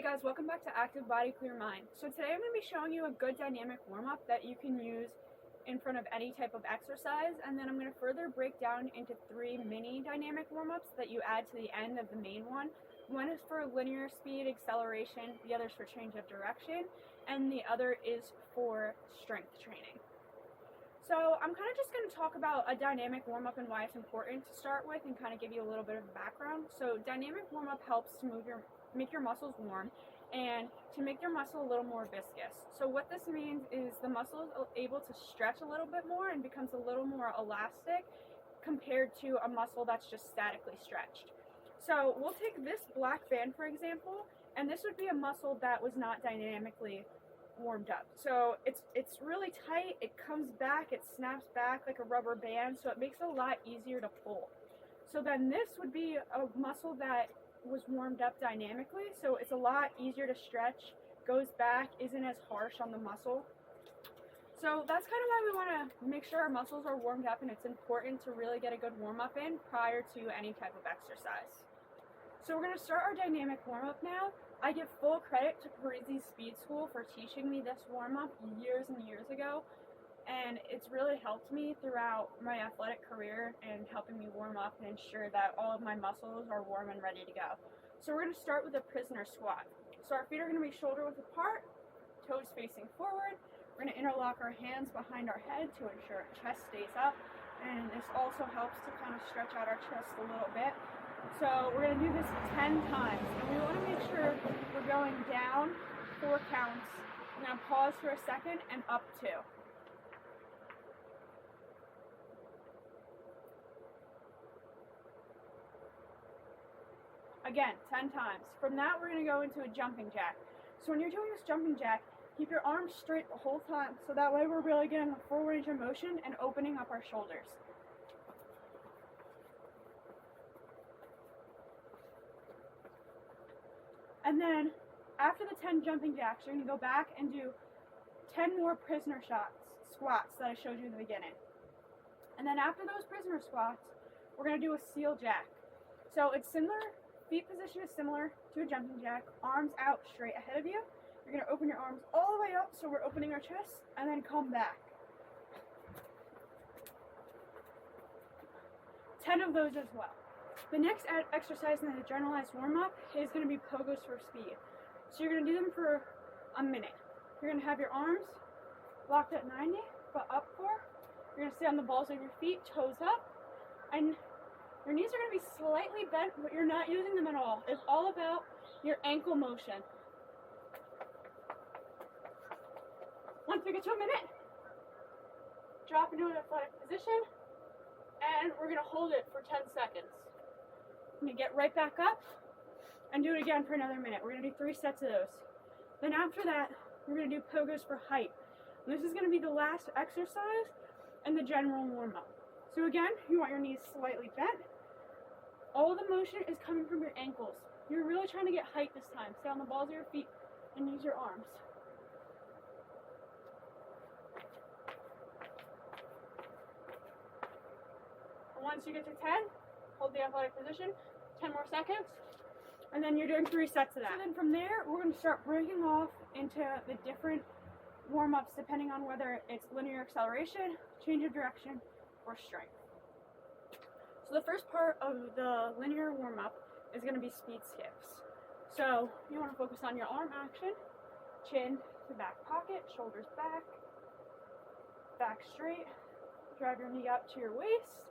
Hey guys, welcome back to Active Body Clear Mind. So today I'm going to be showing you a good dynamic warm-up that you can use in front of any type of exercise, and then I'm going to further break down into 3 mini dynamic warm-ups that you add to the end of the main one. One is for linear speed acceleration, the other is for change of direction, and the other is for strength training. So I'm kind of just going to talk about a dynamic warm-up and why it's important to start with and kind of give you a little bit of background. So dynamic warm-up helps to make your muscles warm and to make your muscle a little more viscous. So what this means is the muscle is able to stretch a little bit more and becomes a little more elastic compared to a muscle that's just statically stretched. So we'll take this black band for example, and this would be a muscle that was not dynamically warmed up. So it's really tight, it comes back, it snaps back like a rubber band, so it makes it a lot easier to pull. So then this would be a muscle that was warmed up dynamically, so it's a lot easier to stretch, goes back, isn't as harsh on the muscle. So that's kind of why we want to make sure our muscles are warmed up, and it's important to really get a good warm-up in prior to any type of exercise. So we're going to start our dynamic warm-up now. I give full credit to Parisi's Speed School for teaching me this warm-up years and years ago, and it's really helped me throughout my athletic career and helping me warm up and ensure that all of my muscles are warm and ready to go. So we're going to start with a prisoner squat. So our feet are going to be shoulder width apart, toes facing forward. We're going to interlock our hands behind our head to ensure our chest stays up, and this also helps to kind of stretch out our chest a little bit. So we're going to do this 10 times, and we want to make sure we're going down 4 counts. I'm going to pause for a second and up 2. Again, 10 times. From that, we're going to go into a jumping jack. So when you're doing this jumping jack, keep your arms straight the whole time, so that way we're really getting the full range of motion and opening up our shoulders. And then, after the 10 jumping jacks, you're going to go back and do 10 more prisoner squats that I showed you in the beginning. And then after those prisoner squats, we're going to do a seal jack. So it's similar, feet position is similar to a jumping jack, arms out straight ahead of you. You're going to open your arms all the way up, so we're opening our chest, and then come back. 10 of those as well. The next exercise in the generalized warm-up is going to be pogos for speed. So you're going to do them for a minute. You're going to have your arms locked at 90, but up 4. You're going to stay on the balls of your feet, toes up, and your knees are going to be slightly bent, but you're not using them at all. It's all about your ankle motion. Once we get to a minute, drop into an athletic position, and we're going to hold it for 10 seconds. I'm going to get right back up and do it again for another minute. We're going to do 3 sets of those. Then after that, we're going to do pogos for height. And this is going to be the last exercise and the general warm-up. So again, you want your knees slightly bent. All the motion is coming from your ankles. You're really trying to get height this time. Stay on the balls of your feet and use your arms. Once you get to 10, hold the athletic position, 10 more seconds, and then you're doing 3 sets of that. So then from there, we're going to start breaking off into the different warm-ups depending on whether it's linear acceleration, change of direction, or strength. So the first part of the linear warm-up is going to be speed skips. So you want to focus on your arm action, chin to back pocket, shoulders back, back straight, drive your knee up to your waist,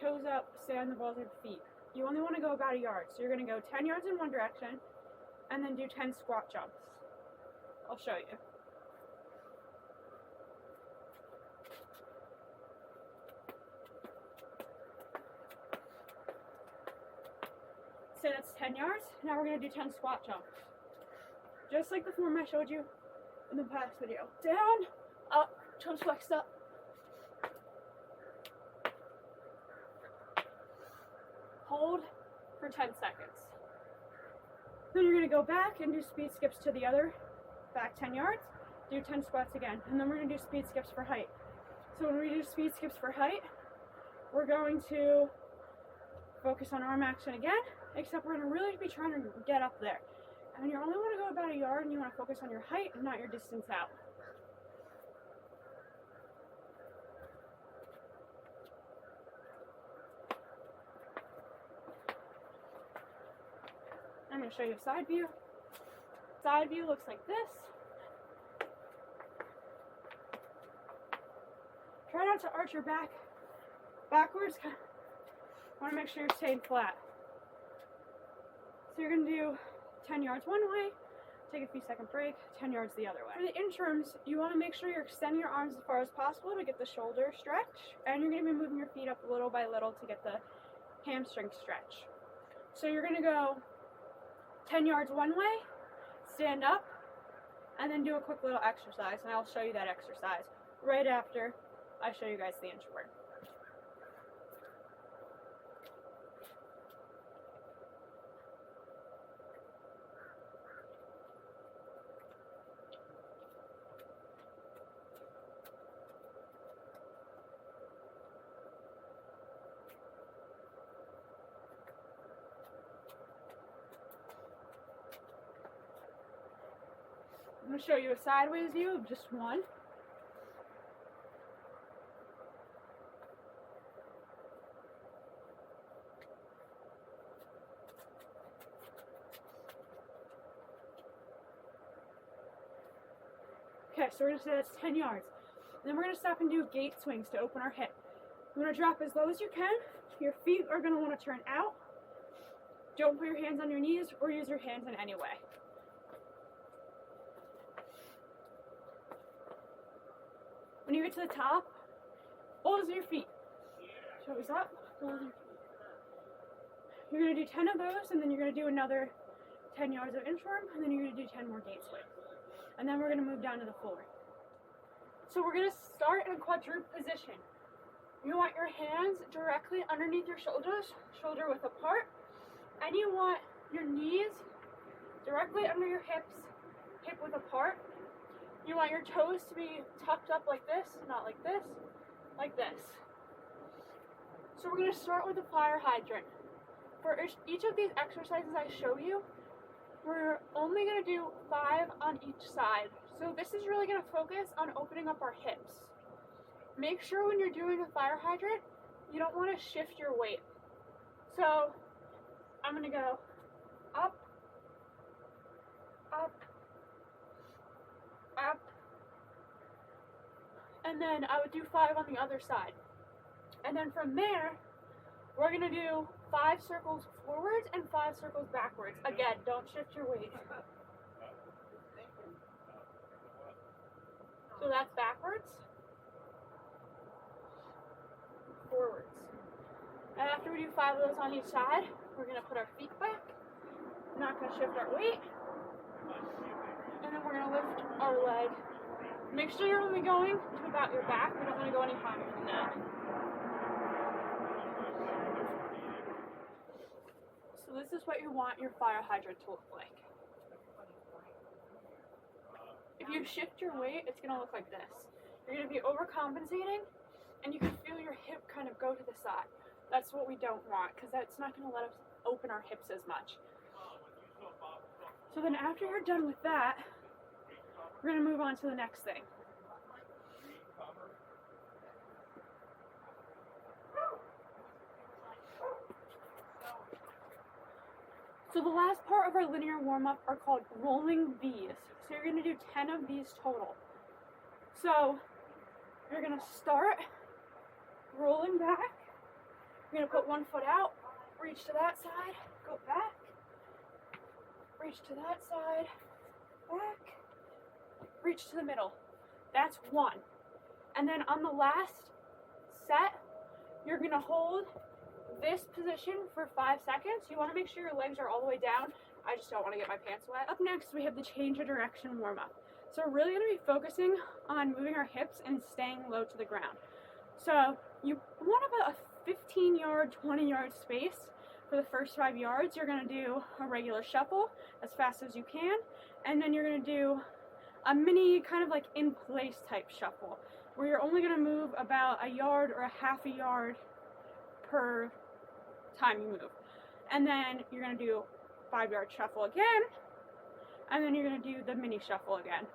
toes up, stay on the balls of your feet. You only want to go about 1 yard, so you're going to go 10 yards in one direction, and then do 10 squat jumps. I'll show you. So that's 10 yards. Now we're going to do 10 squat jumps. Just like the form I showed you in the past video. Down, up, toes flexed up. Hold for 10 seconds. Then you're going to go back and do speed skips to the other back 10 yards, do 10 squats again, and then we're going to do speed skips for height. So when we do speed skips for height, we're going to focus on arm action again, except we're going to really be trying to get up there. And you only want to go about a yard and you want to focus on your height and not your distance out. I'm going to show you a side view. Side view looks like this. Try not to arch your back backwards. Want to make sure you're staying flat. So you're going to do 10 yards one way, take a few second break, 10 yards the other way. For the interims, you want to make sure you're extending your arms as far as possible to get the shoulder stretch, and you're going to be moving your feet up little by little to get the hamstring stretch. So you're going to go 10 yards one way, stand up, and then do a quick little exercise, and I'll show you that exercise right after I show you guys the inchworm. I'm going to show you a sideways view of just one. Okay, so we're going to say that's 10 yards. Then we're going to stop and do gate swings to open our hip. You want to drop as low as you can. Your feet are going to want to turn out. Don't put your hands on your knees or use your hands in any way. When you get to the top, balls of your feet. Toes up, balls of your feet. You're going to do 10 of those, and then you're going to do another 10 yards of inchworm, and then you're going to do 10 more gate swings. And then we're going to move down to the floor. So we're going to start in a quadruped position. You want your hands directly underneath your shoulders, shoulder width apart, and you want your knees directly under your hips, hip width apart. You want your toes to be tucked up like this, not like this, like this. So we're going to start with a fire hydrant. For each of these exercises I show you, we're only going to do 5 on each side. So this is really going to focus on opening up our hips. Make sure when you're doing a fire hydrant, you don't want to shift your weight. So I'm going to go up, up, up, and then I would do 5 on the other side. And then from there, we're going to do 5 circles forwards and 5 circles backwards. Again, don't shift your weight. So that's backwards, forwards. And after we do 5 of those on each side, we're going to put our feet back. We're not going to shift our weight. And then we're going to lift our leg. Make sure you're only going to about your back. We don't want to go any higher than that. So this is what you want your fire hydrant to look like. If you shift your weight, it's going to look like this. You're going to be overcompensating, and you can feel your hip kind of go to the side. That's what we don't want, because that's not going to let us open our hips as much. So then after you're done with that, we're going to move on to the next thing. So the last part of our linear warm-up are called rolling V's. So you're going to do 10 of these total. So you're going to start rolling back. You're going to put one foot out, reach to that side, go back, reach to that side, back, reach to the middle. That's 1. And then on the last set, you're going to hold this position for 5 seconds. You want to make sure your legs are all the way down. I just don't want to get my pants wet. Up next, we have the change of direction warm-up. So we're really going to be focusing on moving our hips and staying low to the ground. So you want about a 15-yard, 20-yard space for the first 5 yards. You're going to do a regular shuffle as fast as you can, and then you're going to do a mini kind of like in place type shuffle where you're only going to move about a yard or a half a yard per time you move. And then you're going to do 5-yard shuffle again, and then you're going to do the mini shuffle again.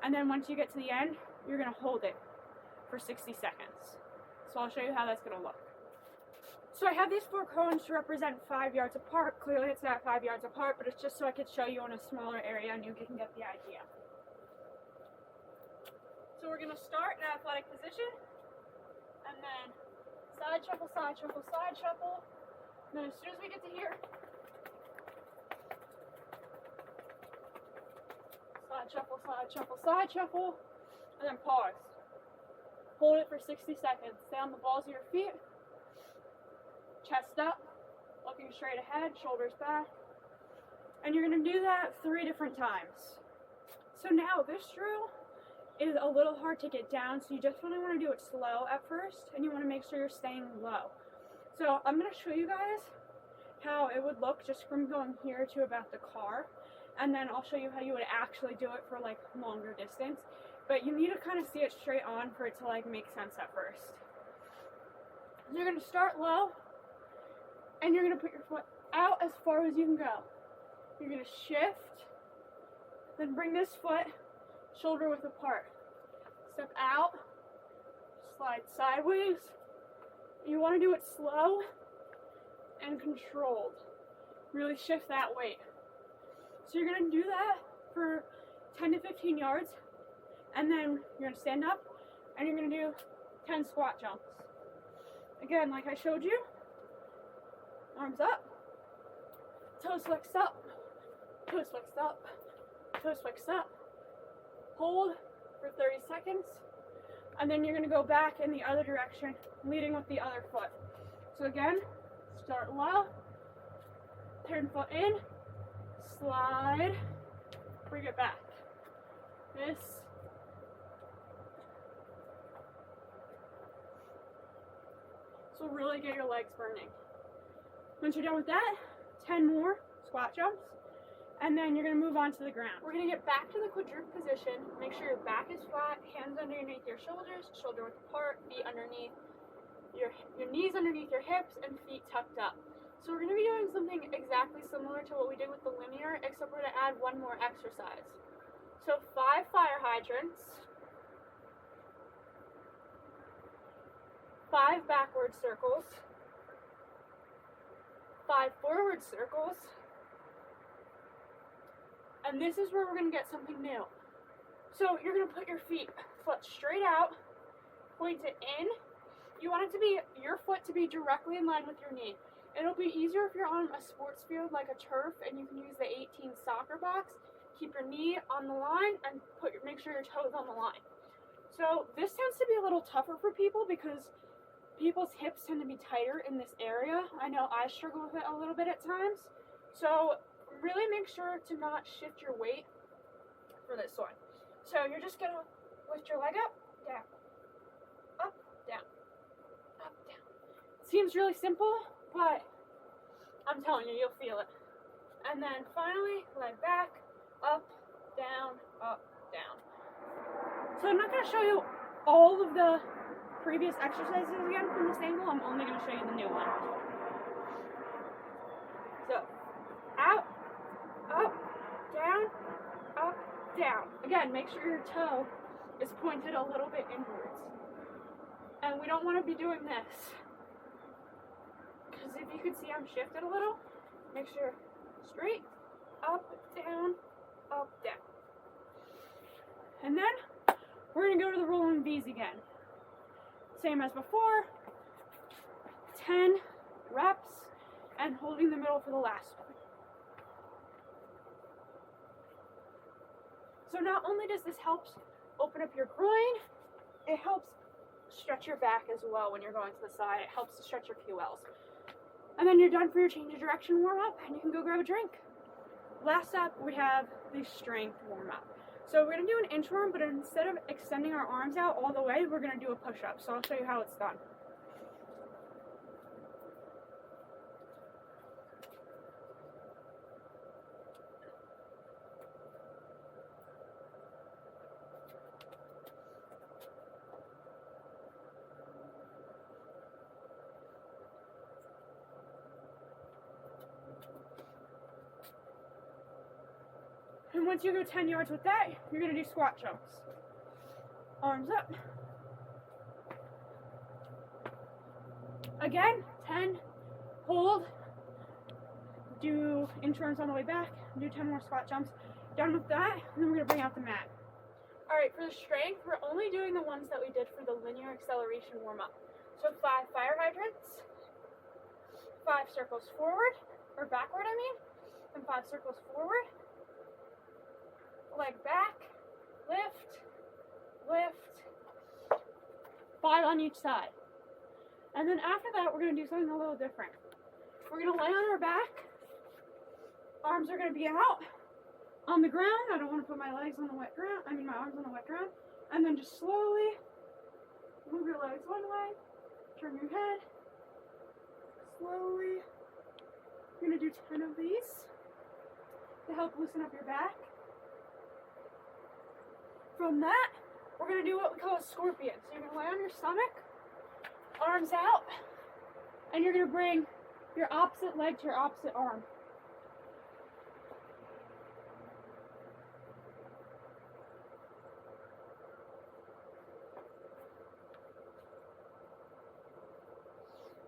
And then once you get to the end, you're going to hold it for 60 seconds. So I'll show you how that's going to look. So I have these 4 cones to represent 5 yards apart. Clearly it's not 5 yards apart, but it's just so I could show you in a smaller area and you can get the idea. So we're going to start in athletic position, and then side shuffle, side shuffle, side shuffle. And then as soon as we get to here, side shuffle, side shuffle, side shuffle, and then pause. Hold it for 60 seconds. Stay on the balls of your feet, chest up, looking straight ahead, shoulders back. And you're going to do that 3 different times. So now this drill is a little hard to get down, so you just really want to do it slow at first, and you want to make sure you're staying low. So I'm going to show you guys how it would look just from going here to about the car, and then I'll show you how you would actually do it for like longer distance. But you need to kind of see it straight on for it to like make sense at first. So you're going to start low, and you're going to put your foot out as far as you can go. You're going to shift, then bring this foot shoulder width apart. Step out, slide sideways. You want to do it slow and controlled. Really shift that weight. So you're going to do that for 10 to 15 yards, and then you're going to stand up and you're going to do 10 squat jumps. Again, like I showed you, arms up, toes flexed up, toes flexed up, toes flexed up. Hold for 30 seconds, and then you're going to go back in the other direction, leading with the other foot. So again, start low, turn foot in, slide, bring it back. This. So really get your legs burning. Once you're done with that, 10 more squat jumps. And then you're going to move on to the ground. We're going to get back to the quadruped position. Make sure your back is flat, hands underneath your shoulders, shoulder width apart, feet underneath your knees underneath your hips, and feet tucked up. So we're going to be doing something exactly similar to what we did with the linear, except we're going to add one more exercise. So 5 fire hydrants, 5 backward circles, 5 forward circles. And this is where we're going to get something new. So you're going to put your foot straight out, point it in. You want it to be, your foot to be directly in line with your knee. It'll be easier if you're on a sports field like a turf and you can use the 18 soccer box. Keep your knee on the line and make sure your toes on the line. So this tends to be a little tougher for people because people's hips tend to be tighter in this area. I know I struggle with it a little bit at times. So really make sure to not shift your weight for this one. So you're just going to lift your leg up, down, up, down, up, down. Seems really simple, but I'm telling you, you'll feel it. And then finally, leg back, up, down, up, down. So I'm not going to show you all of the previous exercises again from this angle. I'm only going to show you the new one. So, out, up, down, up, down. Again, make sure your toe is pointed a little bit inwards. And we don't want to be doing this. Because if you can see I'm shifted a little, make sure straight, up, down, up, down. And then we're going to go to the rolling V's again. Same as before, 10 reps and holding the middle for the last one. So not only does this help open up your groin, it helps stretch your back as well when you're going to the side. It helps to stretch your QLs. And then you're done for your change of direction warm up and you can go grab a drink. Last up, we have the strength warm up. So we're going to do an inchworm, but instead of extending our arms out all the way, we're going to do a push-up. So I'll show you how it's done. then once you go 10 yards with that, you're going to do squat jumps. Arms up. Again, 10, hold, do insurance on the way back, do 10 more squat jumps. Done with that, and then we're going to bring out the mat. Alright, for the strength, we're only doing the ones that we did for the linear acceleration warm-up. So 5 fire hydrants, 5 circles forward, or backward I mean, and 5 circles forward, leg back, lift, lift, 5 on each side. And then after that, we're going to do something a little different. We're going to lay on our back, arms are going to be out on the ground. I don't want to put my legs on the wet ground, my arms on the wet ground. And then just slowly move your legs one way, turn your head, slowly. You're going to do 10 of these to help loosen up your back. From that, we're going to do what we call a scorpion. So you're going to lay on your stomach, arms out, and you're going to bring your opposite leg to your opposite arm.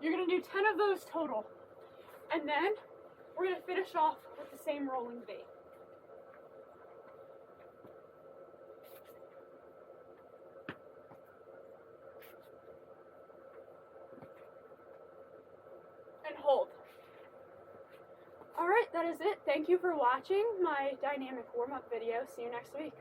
You're going to do 10 of those total. And then we're going to finish off with the same rolling V. And hold. Alright, that is it. Thank you for watching my dynamic warm-up video. See you next week.